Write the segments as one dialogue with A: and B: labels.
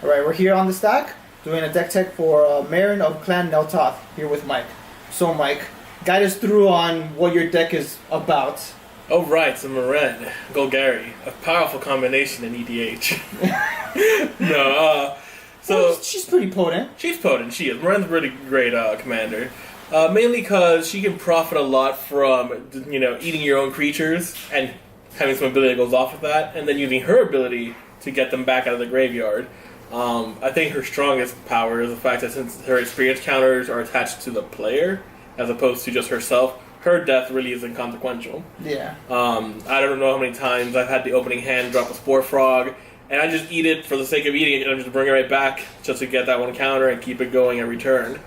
A: Alright, we're here on the stack, doing a deck tech for Meren of Clan Toth, here with Mike. So Mike, guide us through on what your deck is about.
B: Oh right, so Meren, Golgari, a powerful combination in EDH.
A: Well, she's pretty potent.
B: She's potent, she is. Meren's a really great commander. Mainly because she can profit a lot from, eating your own creatures and having some ability that goes off of that, and then using her ability to get them back out of the graveyard. I think her strongest power is the fact that since her experience counters are attached to the player, as opposed to just herself, her death really is inconsequential.
A: Yeah.
B: I don't know how many times I've had the opening hand drop a Spore Frog, and I just eat it for the sake of eating it, and I just bring it right back just to get that one counter and keep it going every turn.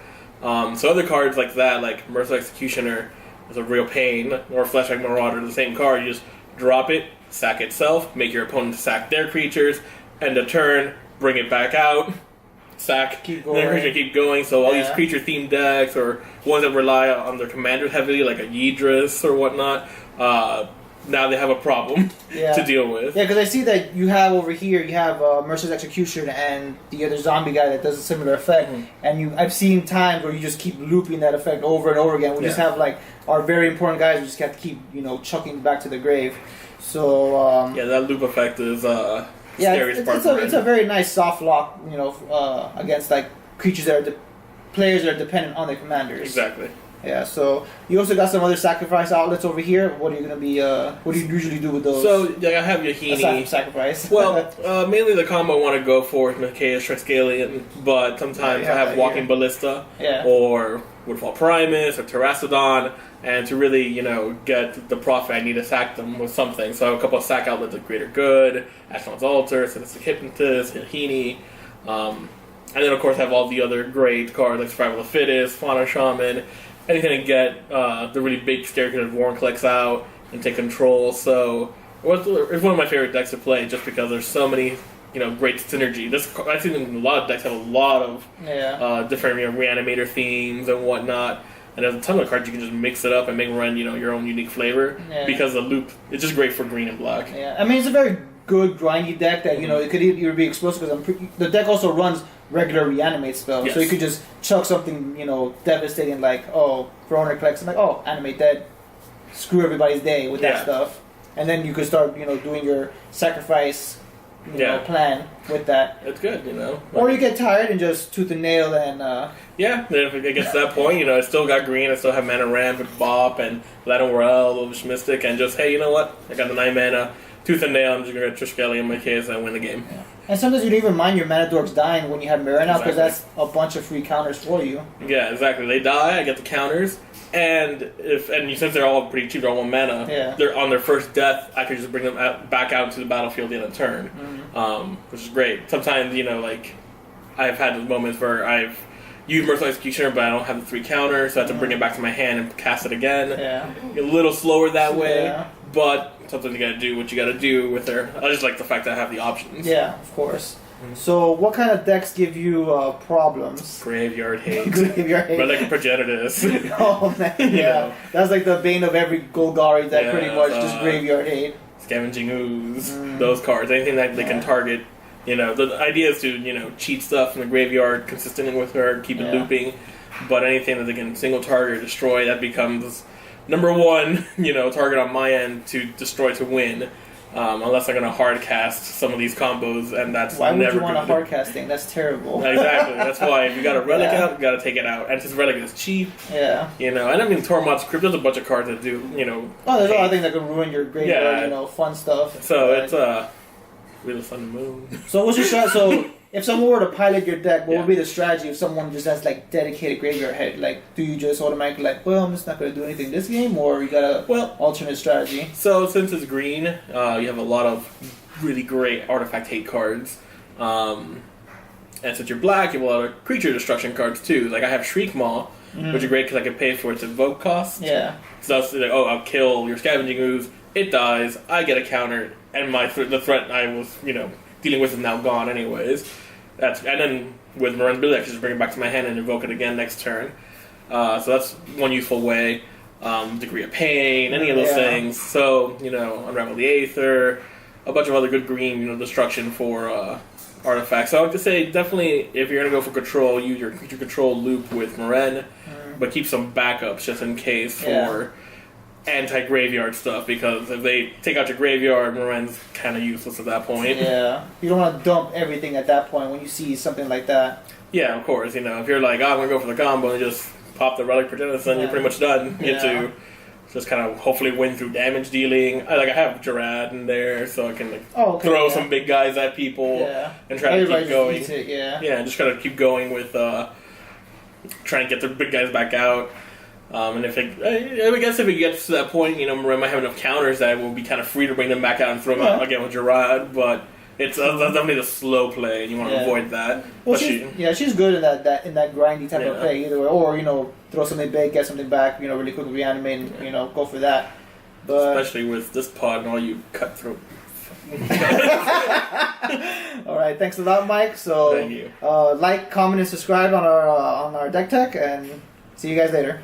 B: So other cards like that, like Merciless Executioner, is a real pain, or Flashback Marauder, the same card, you just drop it, sack itself, make your opponent sack their creatures, end a turn, bring it back out, sack,
A: keep going.
B: then creature keep going. So all these creature-themed decks, or ones that rely on their commanders heavily, like a Yidris or whatnot, now they have a problem to deal with.
A: Yeah, because I see that you have over here, you have Merciless Execution and the other zombie guy that does a similar effect. Mm-hmm. And I've seen times where you just keep looping that effect over and over again. We just have like our very important guys, we just have to keep, chucking back to the grave. So
B: that loop effect is
A: it's a very nice soft lock, against like creatures that are players that are dependent on their commanders.
B: Exactly.
A: Yeah, so you also got some other sacrifice outlets over here. What are you gonna be? What do you usually do with those?
B: So I have Yahini.
A: Sacrifice.
B: Well, mainly the combo I want to go for is Mikaeus Triskelion, but sometimes I have Walking Ballista, or Woodfall Primus, or Terrastodon, and to really, get the profit, I need to sack them with something. So I have a couple of sack outlets like Greater Good, Ashnod's Altar, Sadistic Hypnotist, Yahini, and then of course I have all the other great cards like Survival of the Fittest, Fauna Shaman, anything to get the really big staircase Vorinclex out and take control. So it's one of my favorite decks to play just because there's so many great synergy. I've seen a lot of decks have a lot of different reanimator themes and whatnot. And there's a ton of cards you can just mix it up and make run your own unique flavor because the loop is just great for green and black.
A: Yeah, I mean it's a very good grindy deck that it could either be explosive because the deck also runs regular reanimate spells, so you could just chuck something devastating like Vorinclex and like animate dead, screw everybody's day with that stuff, and then you could start doing your sacrifice plan with that.
B: It's good,
A: or you get tired and just tooth and nail and
B: if it gets to that point, I still got green, I still have mana ramp with Bop and Lateral Elvish Mystic, and just hey, you know what? I got the 9 mana. Tooth and nail, I'm just going to get Triskelion in my case and win the game. Yeah. And
A: sometimes you don't even mind your mana dorks dying when you have Meren out because that's a bunch of free counters for you.
B: Yeah, exactly. They die, I get the counters, and since they're all pretty cheap, they're all 1 mana, they're on their first death, I can just bring them back out into the battlefield at the end of the turn, which is great. Sometimes, I've had those moments where I've used Merciless Executioner, but I don't have the 3 counters, so I have to bring it back to my hand and cast it again.
A: Yeah.
B: A little slower that way, but sometimes you gotta do what you gotta do with her. I just like the fact that I have the options.
A: Yeah, of course. Mm-hmm. So, what kind of decks give you problems?
B: Graveyard hate.
A: Graveyard hate.
B: Relic Progenitus.
A: Oh man, That's like the bane of every Golgari deck, pretty much. Just graveyard hate.
B: Scavenging Ooze. Those cards. Anything that they can target. The idea is to cheat stuff in the graveyard consistently with her, keep it looping. But anything that they can single target or destroy, that becomes number 1, target on my end to destroy to win. Unless I'm going to hard cast some of these combos, and that's
A: why
B: never
A: would you want
B: good.
A: a hard casting? That's terrible.
B: Exactly. That's why if you got a relic out, you got to take it out. And since relic is cheap, and I mean Tormod's Crypt, there's a bunch of cards that do,
A: there's a lot of things that can ruin your graveyard, fun stuff.
B: So it's Wheel of Sun and Moon.
A: So what's your strategy? So if someone were to pilot your deck, what would be the strategy if someone just has like dedicated graveyard head? Like, do you just automatically I'm just not going to do anything this game, or you got a alternate strategy?
B: So since it's green, you have a lot of really great artifact hate cards, and since you're black, you have a lot of creature destruction cards too. Like I have Shriek Maw, which is great because I can pay for its invoke cost.
A: Yeah.
B: So that's like, I'll kill your Scavenging Ooze, it dies, I get a counter, and the threat I was dealing with is now gone anyways. And then with Meren's ability, I can just bring it back to my hand and invoke it again next turn. So that's one useful way. Degree of Pain, any of those things. So, Unravel the Aether, a bunch of other good green, destruction for artifacts. So I would just say definitely if you're gonna go for control, use your control loop with Meren, but keep some backups just in case for anti-graveyard stuff, because if they take out your graveyard, Meren's kind of useless at that point.
A: Yeah, you don't want to dump everything at that point when you see something like that.
B: Yeah, of course. You know, if you're like, oh, I'm gonna go for the combo and just pop the Relic Progenitus, then you're pretty much done. You get to just kind of hopefully win through damage dealing. I have Jarad in there, so I can throw some big guys at people and try to keep going. Just kind of keep going with trying to get the big guys back out. And I guess if it gets to that point, Meren might have enough counters that it will be kind of free to bring them back out and throw them out again with Jarad, but it's definitely the slow play, and you want to avoid that.
A: Well, she's good in that grindy type of play either way, or throw something big, get something back, really quick, reanimate, and go for that. But
B: especially with this pod and all you cutthroat.
A: All right, thanks a lot, Mike. So
B: thank you.
A: Like, comment, and subscribe on our Deck Tech, and see you guys later.